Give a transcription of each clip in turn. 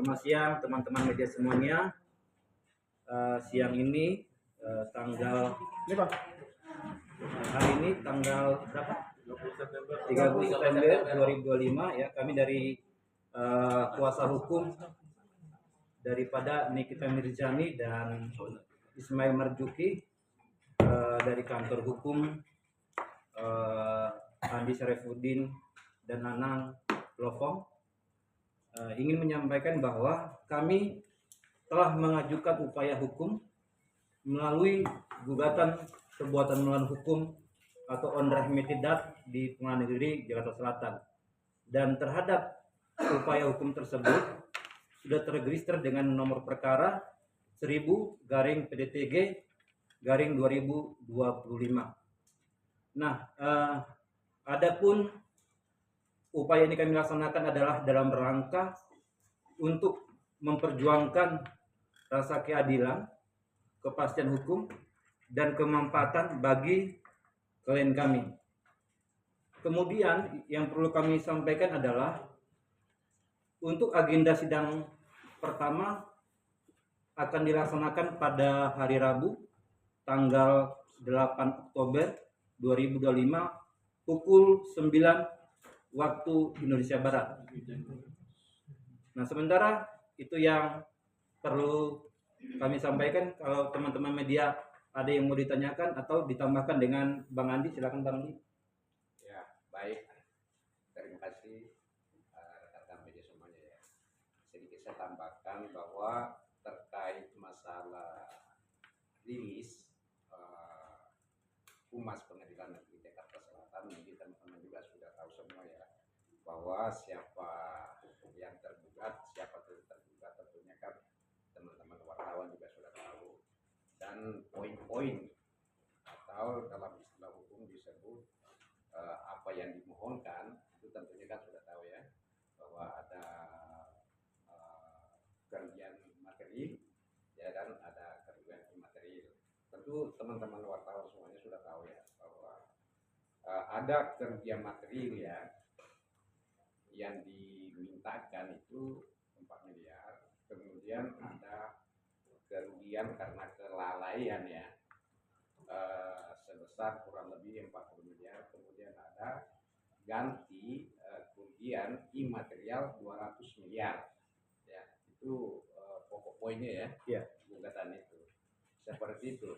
Selamat siang teman-teman media semuanya. Siang ini tanggal hari ini tanggal berapa? 30 September 2025 ya. Kami dari kuasa hukum daripada Nikita Mirzani dan Ismail Marzuki dari kantor hukum Andi Syarifuddin dan Anang Lovong ingin menyampaikan bahwa kami telah mengajukan upaya hukum melalui gugatan perbuatan melawan hukum atau unremitted di Pengadilan Negeri Jakarta Selatan, dan terhadap upaya hukum tersebut sudah terregister dengan nomor perkara 1000-PDTG-2025. Nah, adapun upaya ini kami laksanakan adalah dalam rangka untuk memperjuangkan rasa keadilan, kepastian hukum, dan kemanfaatan bagi klien kami. Kemudian yang perlu kami sampaikan adalah untuk agenda sidang pertama akan dilaksanakan pada hari Rabu tanggal 8 Oktober 2025 pukul 9 waktu Indonesia Barat. Nah, sementara itu yang perlu kami sampaikan. Kalau teman-teman media ada yang mau ditanyakan atau ditambahkan dengan Bang Andi, silakan Bang Andi. Ya, baik. Terima kasih rekan-rekan media semuanya ya. Sedikit saya tambahkan bahwa terkait masalah rilis Humas Pengadilan Negeri Jakarta Selatan, mungkin teman-teman juga sudah tahu semua ya, bahwa siapa yang tergugat, siapa tergugat tentunya kan teman-teman wartawan juga sudah tahu, dan poin-poin atau dalam istilah hukum disebut apa yang dimohonkan itu tentunya kan sudah tahu ya, bahwa ada kerugian materi ya, dan ada kerugian imaterial. Tentu teman-teman wartawan semuanya sudah tahu ya, bahwa ada kerugian material ya yang dimintakan itu 4 miliar, kemudian ada kerugian karena kelalaian ya sebesar kurang lebih 40 miliar, kemudian ada ganti kerugian imaterial 200 miliar ya. Itu pokok poinnya ya, gugatan itu seperti itu.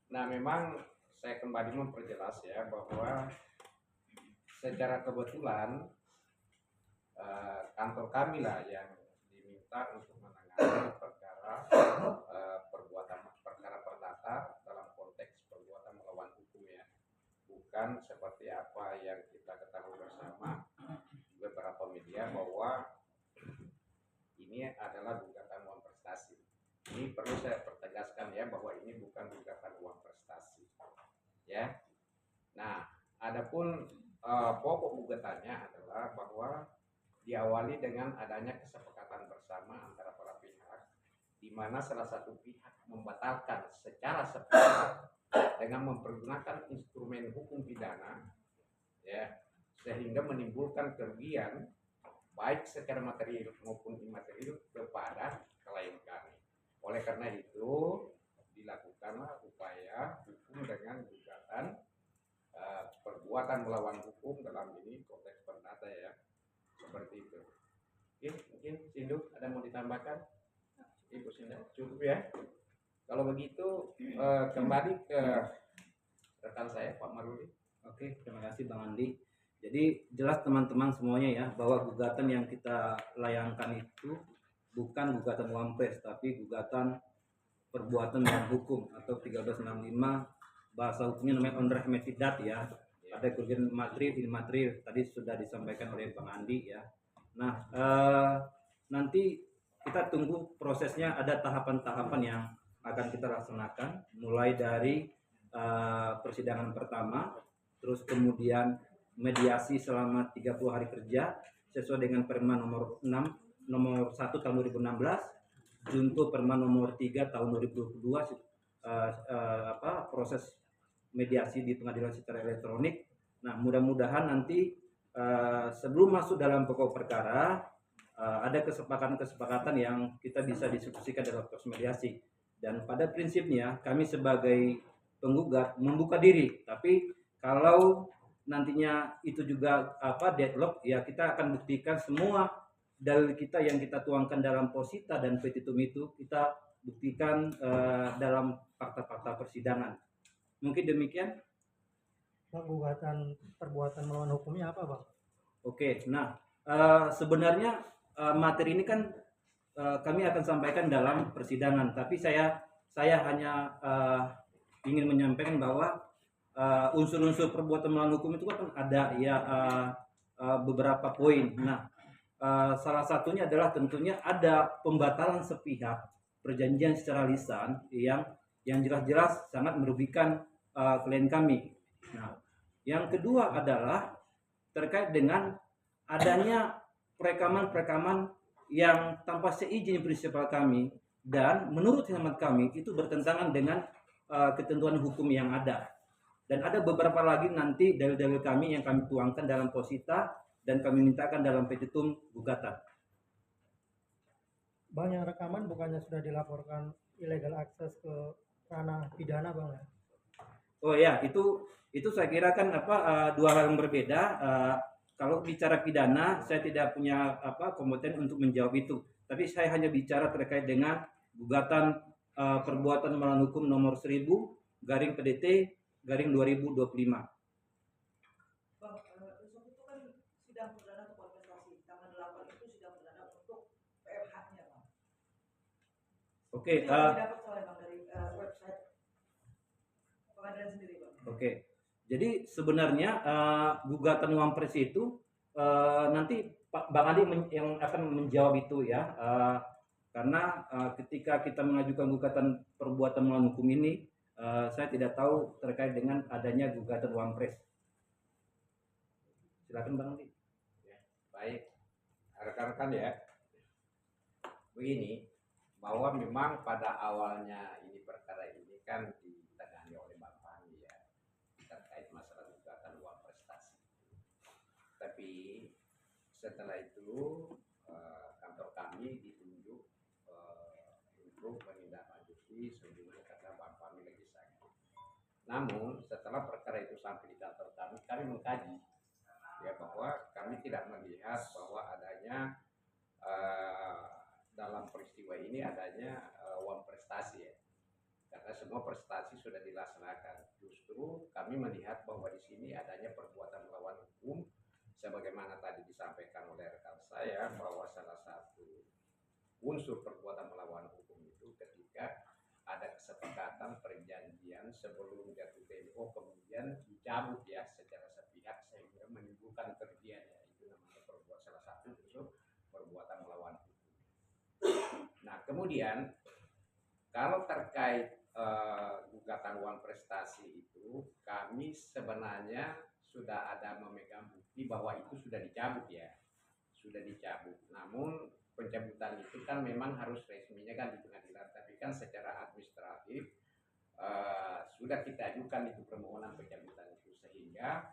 Nah, memang saya kembali memperjelas ya, bahwa secara kebetulan kantor kami lah yang diminta untuk menangani perkara perkara perdata dalam konteks perbuatan melawan hukum ya, bukan seperti apa yang kita ketahui bersama beberapa media bahwa ini adalah gugatan uang prestasi. Ini perlu saya pertegaskan ya, bahwa ini bukan gugatan uang prestasi ya. Nah, adapun pokok gugatannya adalah bahwa diawali dengan adanya kesepakatan bersama antara para pihak, di mana salah satu pihak membatalkan secara sepihak dengan mempergunakan instrumen hukum pidana ya, sehingga menimbulkan kerugian baik secara material maupun imaterial kepada klien kami. Oleh karena itu dilakukanlah upaya hukum dengan gugatan perbuatan melawan hukum dalam ini konteks perdata ya, seperti itu. Oke, mungkin Sindu ada mau ditambahkan? Ibu Sindu cukup ya. Kalau begitu kembali ke rekan saya Pak Maruli. Oke, terima kasih Bang Andi. Jadi jelas teman-teman semuanya ya, bahwa gugatan yang kita layangkan itu bukan gugatan wampres, tapi gugatan perbuatan melawan hukum atau 1365, bahasa hukumnya namanya unremitted ya. Ada kerugian material, imaterial, tadi sudah disampaikan oleh Bang Andi ya. Nah, nanti kita tunggu prosesnya, ada tahapan-tahapan yang akan kita laksanakan, mulai dari persidangan pertama, terus kemudian mediasi selama 30 hari kerja sesuai dengan Permen nomor 1 tahun 2016, junto Permen nomor 3 tahun 2022, proses mediasi di pengadilan secara elektronik. Nah, mudah-mudahan nanti sebelum masuk dalam pokok perkara ada kesepakatan-kesepakatan yang kita bisa diskusikan dalam proses mediasi. Dan pada prinsipnya kami sebagai penggugat membuka diri, tapi kalau nantinya itu juga deadlock, ya kita akan buktikan semua dalil kita yang kita tuangkan dalam posita dan petitum itu kita buktikan dalam fakta-fakta persidangan. Mungkin demikian. Bang, gugatan perbuatan melawan hukumnya apa, Bang? Oke, nah sebenarnya materi ini kan kami akan sampaikan dalam persidangan, tapi saya hanya ingin menyampaikan bahwa unsur-unsur perbuatan melawan hukum itu kan ada ya beberapa poin. Nah, salah satunya adalah tentunya ada pembatalan sepihak perjanjian secara lisan yang jelas-jelas sangat merugikan klien kami. Nah, yang kedua adalah terkait dengan adanya perekaman-perekaman yang tanpa seizin prinsipal kami, dan menurut hemat kami itu bertentangan dengan ketentuan hukum yang ada. Dan ada beberapa lagi nanti dalil-dalil kami yang kami tuangkan dalam posita dan kami mintakan dalam petitum gugatan. Bang, yang rekaman bukannya sudah dilaporkan illegal access ke ranah pidana, Bang? Oh ya, itu saya kira kan dua hal yang berbeda. Kalau bicara pidana, saya tidak punya kompeten untuk menjawab itu. Tapi saya hanya bicara terkait dengan gugatan perbuatan melawan hukum nomor 1000/PDT/2025. Bang, besok itu kan sidang perdana untuk kontestasi. Tanggal 8 itu sidang perdana untuk PMH-nya, Bang. Oke. Itu yang didapat soalnya, Bang, dari website pengadilan sendiri, Bang. Oke. Jadi sebenarnya gugatan Wampres itu nanti Pak Bang Andi yang akan menjawab itu ya. Karena ketika kita mengajukan gugatan perbuatan melawan hukum ini, saya tidak tahu terkait dengan adanya gugatan Wampres. Silakan Bang Andi. Ya, baik, rekan-rekan ya. Begini, bahwa memang pada awalnya ini perkara ini kan ditangani oleh Bang Fahmi ya, terkait masalah gugatan uang prestasi. Tapi setelah itu kantor kami ditunjuk untuk menindaklanjuti sebagaimana kata Bang Fahmi lagi sakit. Namun setelah perkara itu sampai di kantor kami mengkaji ya bahwa kami tidak melihat bahwa adanya dalam peristiwa ini adanya uang prestasi ya, karena semua prestasi sudah dilaksanakan. Justru kami melihat bahwa di sini adanya perbuatan melawan hukum, sebagaimana tadi disampaikan oleh rekan saya bahwa salah satu unsur perbuatan melawan hukum itu ketika ada kesepakatan perjanjian sebelum jatuh tempo kemudian dicabut ya secara sepihak sehingga menimbulkan kerugian ya, itu namanya perbuatan salah satu unsur perbuatan melawan hukum. Nah kemudian kalau terkait gugatan uang prestasi itu kami sebenarnya sudah ada memegang bukti bahwa itu sudah dicabut ya, sudah dicabut. Namun pencabutan itu kan memang harus resminya kan di pengadilan, tapi kan secara administratif sudah kita ajukan itu permohonan pencabutan itu sehingga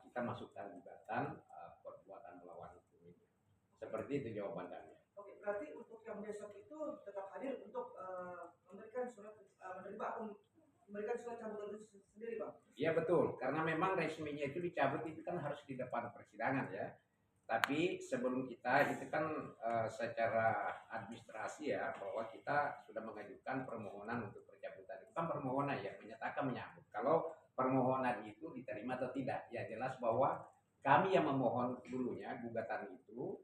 kita masukkan gugatan perbuatan melawan hukum ini. Seperti itu jawaban kami. Oke, berarti untuk yang besok itu tetap hadir untuk memberikan surat memberikan surat cabutan itu sendiri, Bang. Iya betul, karena memang resminya itu dicabut itu kan harus di depan persidangan ya. Tapi sebelum kita itu kan secara administrasi ya bahwa kita sudah mengajukan permohonan untuk pencabutan. Itu kan permohonan ya, menyatakan menyambut. Kalau permohonan itu diterima atau tidak, ya jelas bahwa kami yang memohon dulunya gugatan itu,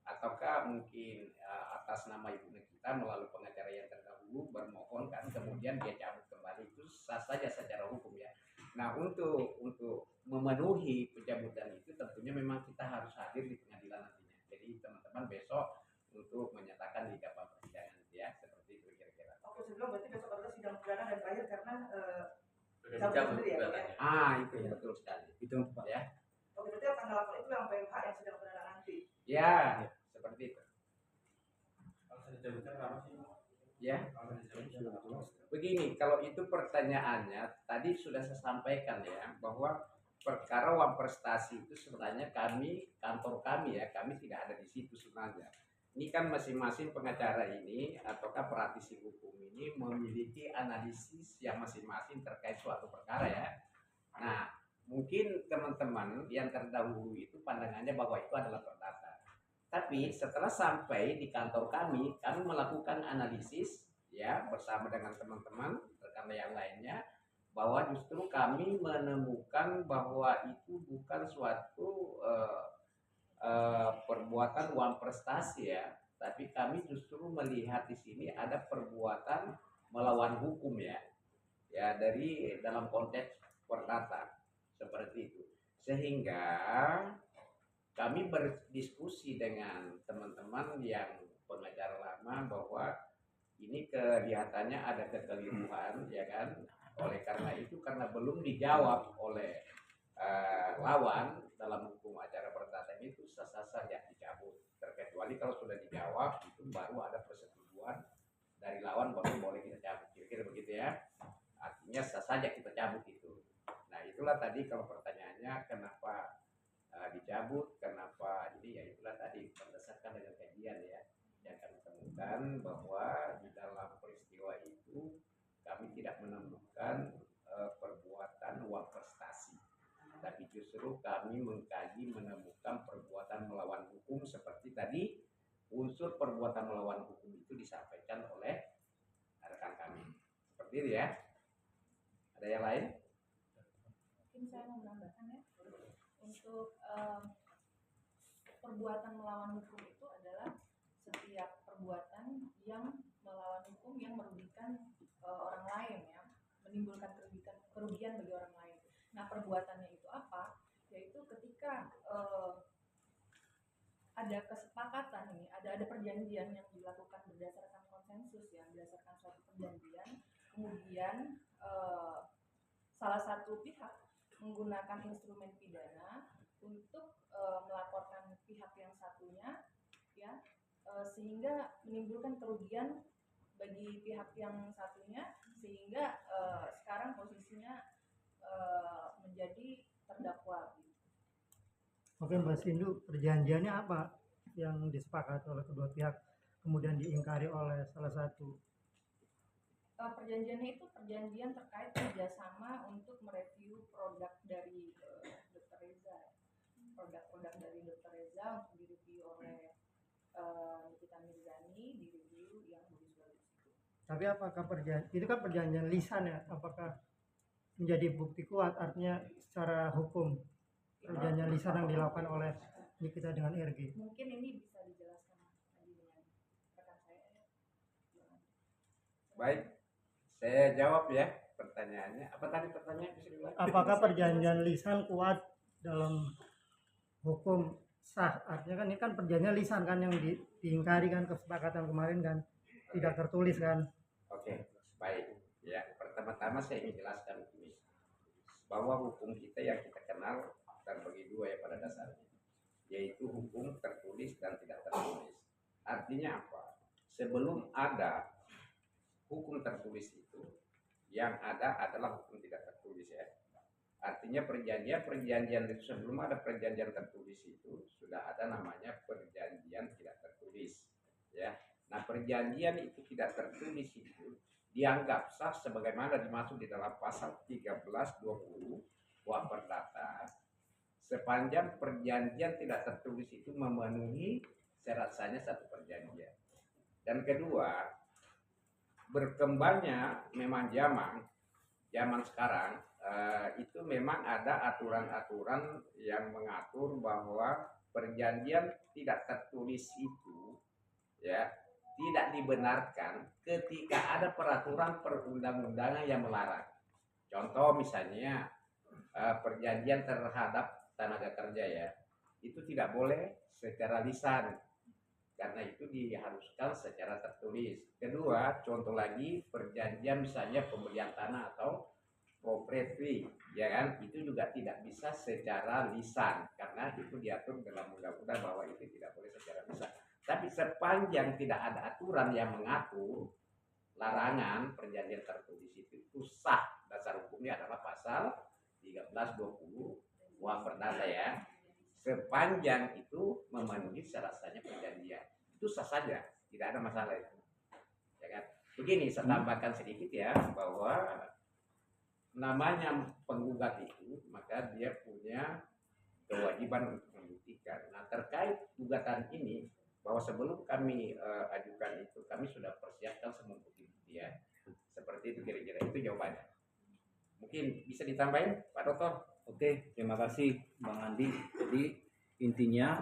ataukah mungkin atas nama ibu kita melalui pengacara yang terdahulu bermohon kan kemudian dia cabut kembali, itu sah saja secara hukum ya. Nah untuk memenuhi pencabutan itu tentunya memang kita harus hadir di pengadilan nantinya. Jadi teman-teman besok untuk menyatakan di depan persidangan ya, seperti itu kira-kira. Oke, sebelum berarti besok adalah sidang perdana dan terakhir karena Sudah cabut dicabut sendiri ya, Bang, ya. Itu Ya. betul sekali Itu yang tepat. ya. Oke, berarti tanggal 8 itu yang PMH yang sidang perdana nanti. Ya, seperti itu. Ya. Begini, kalau itu pertanyaannya tadi sudah saya sampaikan ya bahwa perkara uang prestasi itu sebenarnya kantor kami ya, kami tidak ada di situ sebenarnya. Ini kan masing-masing pengacara ini ataukah praktisi hukum ini memiliki analisis yang masing-masing terkait suatu perkara ya. Nah, mungkin teman-teman yang terdahulu itu pandangannya bahwa itu adalah perdata. Tapi setelah sampai di kantor kami melakukan analisis ya bersama dengan teman-teman rekan yang lainnya, bahwa justru kami menemukan bahwa itu bukan suatu perbuatan uang prestasi ya, tapi kami justru melihat di sini ada perbuatan melawan hukum ya, ya dari dalam konteks perdata seperti itu. Sehingga kami berdiskusi dengan teman-teman yang pengacara lama bahwa ini kelihatannya ada kekeliruan ya kan. Oleh karena itu, karena belum dijawab oleh lawan dalam hukum acara perdata itu sah-sah saja dicabut. Terkecuali kalau sudah dijawab itu baru ada persetujuan dari lawan baru boleh kita cabut. Kira-kira begitu ya. Artinya sah saja kita cabut itu. Nah itulah tadi kalau pertanyaannya kenapa dicabut, kenapa ini ya itulah tadi berdasarkan dengan kajian ya yang kami temukan bahwa di dalam peristiwa itu kami tidak menemukan perbuatan uang prestasi, tapi justru kami mengkaji menemukan perbuatan melawan hukum seperti tadi unsur perbuatan melawan hukum itu disampaikan oleh rekan kami. Seperti itu ya. Ada yang lain? Mungkin saya mau menambahkan ya, untuk perbuatan melawan hukum itu adalah setiap perbuatan yang melawan hukum yang merugikan orang lain ya, menimbulkan kerugian bagi orang lain. Nah perbuatannya itu apa? Yaitu ketika ada kesepakatan nih, ada perjanjian yang dilakukan berdasarkan konsensus ya, berdasarkan suatu perjanjian, kemudian salah satu pihak menggunakan instrumen pidana untuk melaporkan pihak yang satunya ya, sehingga menimbulkan kerugian bagi pihak yang satunya, sehingga sekarang posisinya menjadi terdakwa. Oke Mbak Sindu, perjanjiannya apa yang disepakati oleh kedua pihak kemudian diingkari oleh salah satu? Perjanjiannya itu perjanjian terkait kerjasama untuk mereview produk dari Dr. Reza, produk-produk dari Dr. Reza untuk direview oleh Nikita Mirzani, direview yang bagus-bagus itu. Tapi apakah itu kan perjanjian lisan ya? Apakah menjadi bukti kuat? Artinya secara hukum perjanjian lisan yang dilakukan oleh Nikita dengan RG. Mungkin ini bisa dijelaskan lagi dengan rekan saya ya. Baik, saya jawab ya pertanyaannya. Apa tadi pertanyaan bisa diulang? Apakah perjanjian lisan kuat dalam hukum sah? Artinya kan ini kan perjanjian lisan kan yang diingkari kan, kesepakatan kemarin kan tidak tertulis kan. Oke, baik. Ya, pertama-tama saya ingin jelaskan ini bahwa hukum kita yang kita kenal terbagi dua ya pada dasarnya, yaitu hukum tertulis dan tidak tertulis. Artinya apa? Sebelum ada hukum tertulis itu, yang ada adalah hukum tidak tertulis ya. Artinya perjanjian itu sebelum ada perjanjian tertulis itu sudah ada namanya perjanjian tidak tertulis ya. Nah perjanjian itu tidak tertulis itu dianggap sah sebagaimana dimaksud di dalam pasal 1320 KUHP Perdata sepanjang perjanjian tidak tertulis itu memenuhi syarat sahnya satu perjanjian. Dan kedua, berkembangnya memang zaman sekarang itu memang ada aturan-aturan yang mengatur bahwa perjanjian tidak tertulis itu ya tidak dibenarkan ketika ada peraturan perundang-undangan yang melarang. Contoh misalnya perjanjian terhadap tenaga kerja ya, itu tidak boleh secara lisan karena itu diharuskan secara tertulis. Kedua, contoh lagi perjanjian misalnya pembelian tanah atau properti ya kan, itu juga tidak bisa secara lisan karena itu diatur dalam undang-undang bahwa itu tidak boleh secara lisan. Tapi sepanjang tidak ada aturan yang mengatur larangan perjanjian tertulis itu sah. Dasar hukumnya adalah pasal 1320 uang perdata ya, sepanjang itu memenuhi syarat-syaratnya perjanjian, itu sah saja, tidak ada masalah itu. Ya kan? Begini, saya tambahkan sedikit ya, bahwa namanya penggugat itu, maka dia punya kewajiban untuk membuktikan. Nah, terkait gugatan ini, bahwa sebelum kami ajukan itu, kami sudah persiapkan semua bukti ya. Seperti itu kira-kira, itu jawabannya. Mungkin bisa ditambahin, Pak Dokter? Oke, terima kasih Bang Andi. Jadi intinya